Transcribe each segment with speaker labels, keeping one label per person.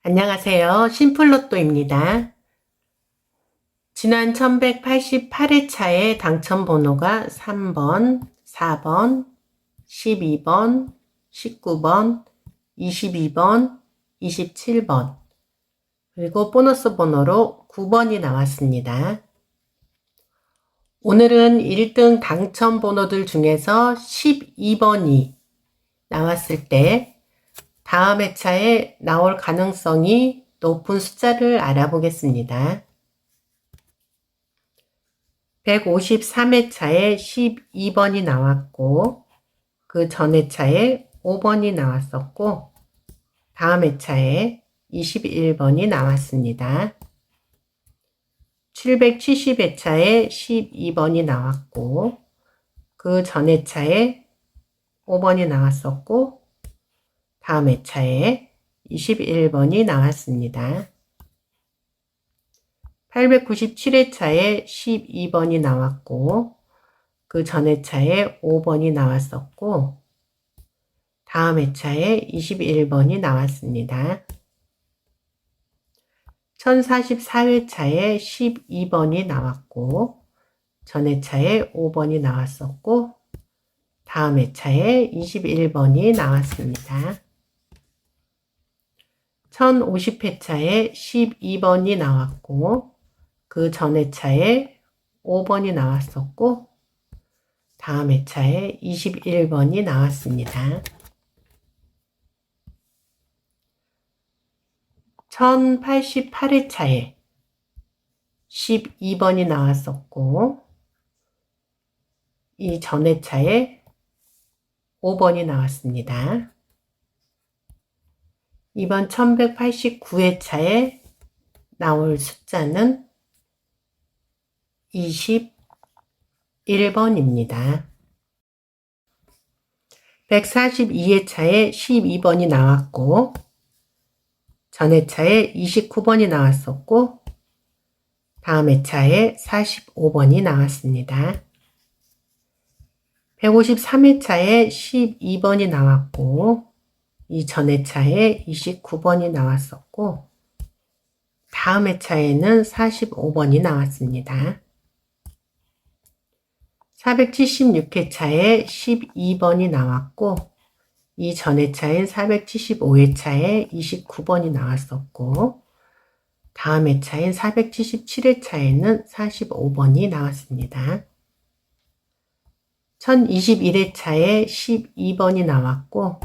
Speaker 1: 안녕하세요. 심플로또입니다. 지난 1188회차의 당첨 번호가 3번, 4번, 12번, 19번, 22번, 27번, 그리고 보너스 번호로 9번이 나왔습니다. 오늘은 1등 당첨 번호들 중에서 12번이 나왔을 때 다음 회차에 나올 가능성이 높은 숫자를 알아보겠습니다. 153회차에 12번이 나왔고 그 전 회차에 5번이 나왔었고 다음 회차에 21번이 나왔습니다. 770회차에 12번이 나왔고 그 전 회차에 5번이 나왔었고 다음 회차에 21번이 나왔습니다. 897회차에 12번이 나왔고 그 전 회차에 5번이 나왔었고 다음 회차에 21번이 나왔습니다. 1044회차에 12번이 나왔고 전 회차에 5번이 나왔었고 다음 회차에 21번이 나왔습니다. 1050회차에 12번이 나왔고 그 전 회차에 5번이 나왔었고 다음 회차에 21번이 나왔습니다. 1088회차에 12번이 나왔었고 이 전 회차에 5번이 나왔습니다. 이번 1189회차에 나올 숫자는 21번입니다. 142회차에 12번이 나왔고 전 회차에 29번이 나왔었고 다음 회차에 45번이 나왔습니다. 153회차에 12번이 나왔고 이 전 회차에 29번이 나왔었고 다음 회차에는 45번이 나왔습니다. 476회차에 12번이 나왔고 이 전 회차인 475회차에 29번이 나왔었고 다음 회차인 477회차에는 45번이 나왔습니다. 1021회차에 12번이 나왔고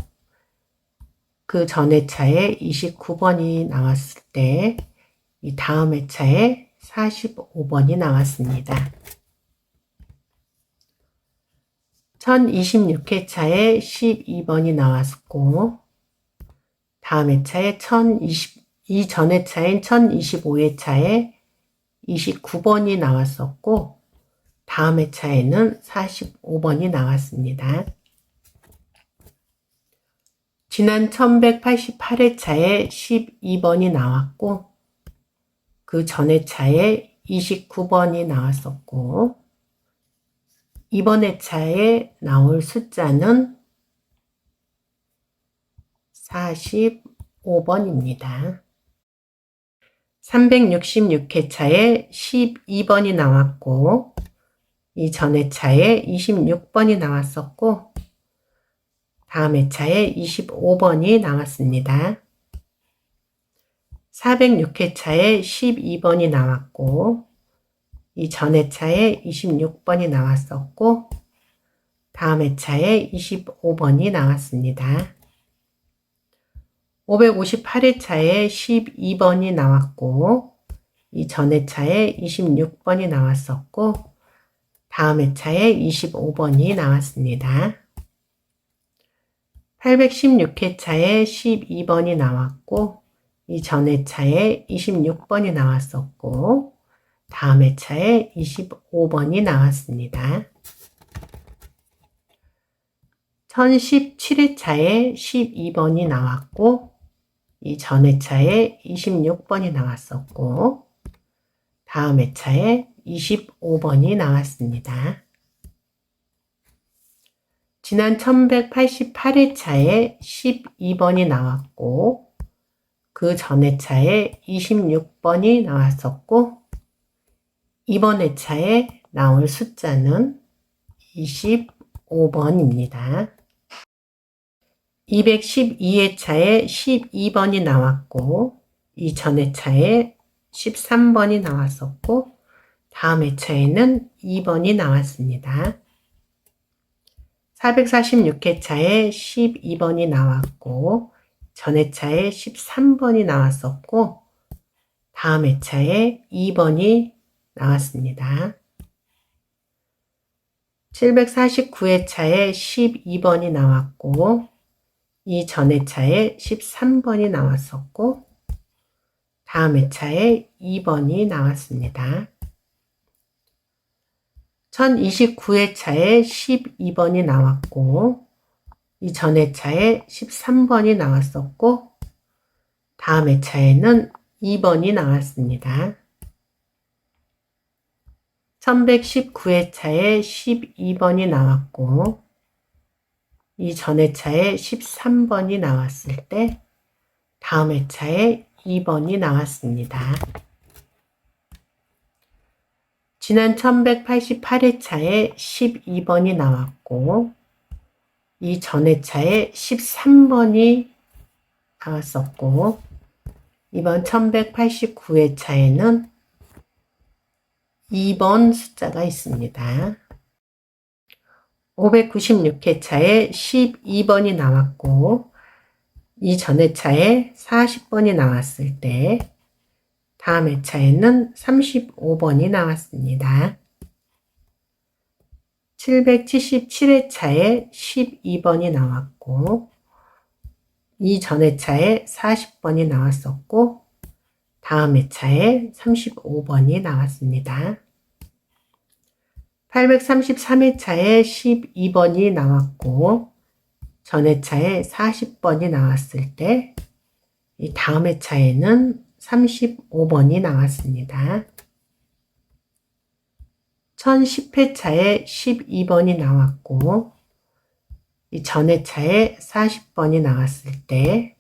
Speaker 1: 그 전 회차에 29번이 나왔을 때 이 다음 회차에 45번이 나왔습니다. 1026회차에 12번이 나왔고 다음 회차에 이 전 회차인 1025회차에 29번이 나왔었고 다음 회차에는 45번이 나왔습니다. 지난 1188회차에 12번이 나왔고 그 전 회차에 29번이 나왔었고 이번 회차에 나올 숫자는 45번입니다. 366회차에 12번이 나왔고 이 전 회차에 26번이 나왔었고 다음 회차에 25번이 나왔습니다. 406회차에 12번이 나왔고 이 전 회차에 26번이 나왔었고 다음 회차에 25번이 나왔습니다. 558회차에 12번이 나왔고 이 전 회차에 26번이 나왔었고 다음 회차에 25번이 나왔습니다. 816회차에 12번이 나왔고 이 전 회차에 26번이 나왔었고 다음 회차에 25번이 나왔습니다. 1017회차에 12번이 나왔고 이 전 회차에 26번이 나왔었고 다음 회차에 25번이 나왔습니다. 지난 1188회차에 12번이 나왔고 그 전 회차에 26번이 나왔었고, 이번 회차에 나올 숫자는 25번입니다. 212회차에 12번이 나왔고, 이 전 회차에 13번이 나왔었고, 다음 회차에는 2번이 나왔습니다. 446회차에 12번이 나왔고, 전 회차에 13번이 나왔었고, 다음 회차에 2번이 나왔습니다. 749회차에 12번이 나왔고, 이 전 회차에 13번이 나왔었고, 다음 회차에 2번이 나왔습니다. 1029회차에 12번이 나왔고, 이 전 회차에 13번이 나왔었고, 다음 회차에는 2번이 나왔습니다. 1119회차에 12번이 나왔고, 이 전 회차에 13번이 나왔을 때, 다음 회차에 2번이 나왔습니다. 지난 1188회차에 12번이 나왔고, 이 전 회차에 13번이 나왔었고, 이번 1189회차에는 2번 숫자가 있습니다. 596회차에 12번이 나왔고, 이 전 회차에 40번이 나왔을 때, 다음 회차에는 35번이 나왔습니다. 777회차에 12번이 나왔고, 이 전 회차에 40번이 나왔었고, 다음 회차에 35번이 나왔습니다. 833회차에 12번이 나왔고, 전 회차에 40번이 나왔을 때, 이 다음 회차에는 35번이 나왔습니다. 1010회차에 12번이 나왔고, 이 전 회차에 40번이 나왔을 때,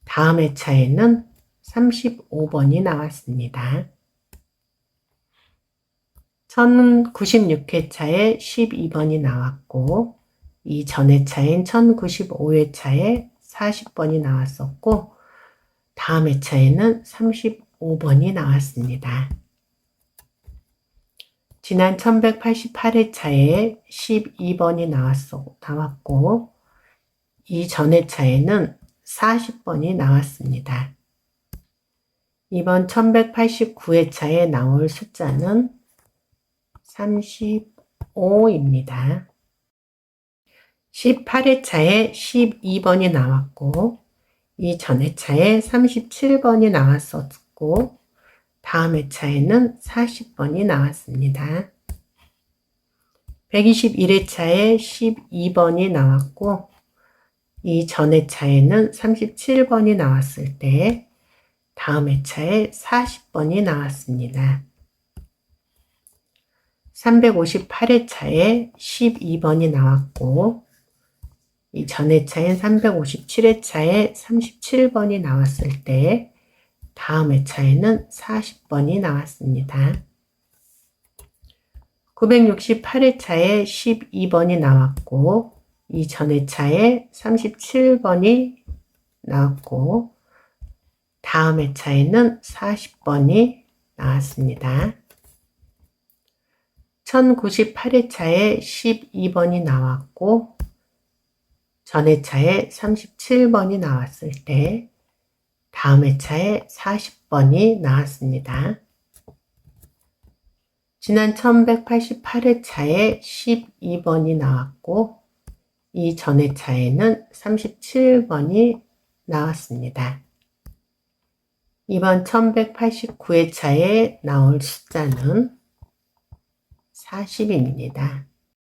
Speaker 1: 다음 회차에는 35번이 나왔습니다. 1096회차에 12번이 나왔고, 이 전 회차인 1095회차에 40번이 나왔었고, 다음 회차에는 35번이 나왔습니다. 지난 1188회차에 12번이 나왔고, 이 전 회차에는 40번이 나왔습니다. 이번 1189회차에 나올 숫자는 35입니다. 18회차에 12번이 나왔고, 이 전 회차에 37번이 나왔었고, 다음 회차에는 40번이 나왔습니다. 121회차에 12번이 나왔고, 이 전 회차에는 37번이 나왔을 때, 다음 회차에 40번이 나왔습니다. 358회차에 12번이 나왔고, 이 전 회차인 357회차에 37번이 나왔을 때, 다음 회차에는 40번이 나왔습니다. 968회차에 12번이 나왔고, 이 전 회차에 37번이 나왔고, 다음 회차에는 40번이 나왔습니다. 1098회차에 12번이 나왔고, 전 회차에 37번이 나왔을 때, 다음 회차에 40번이 나왔습니다. 지난 1188회차에 12번이 나왔고, 이 전 회차에는 37번이 나왔습니다. 이번 1189회차에 나올 숫자는 40입니다.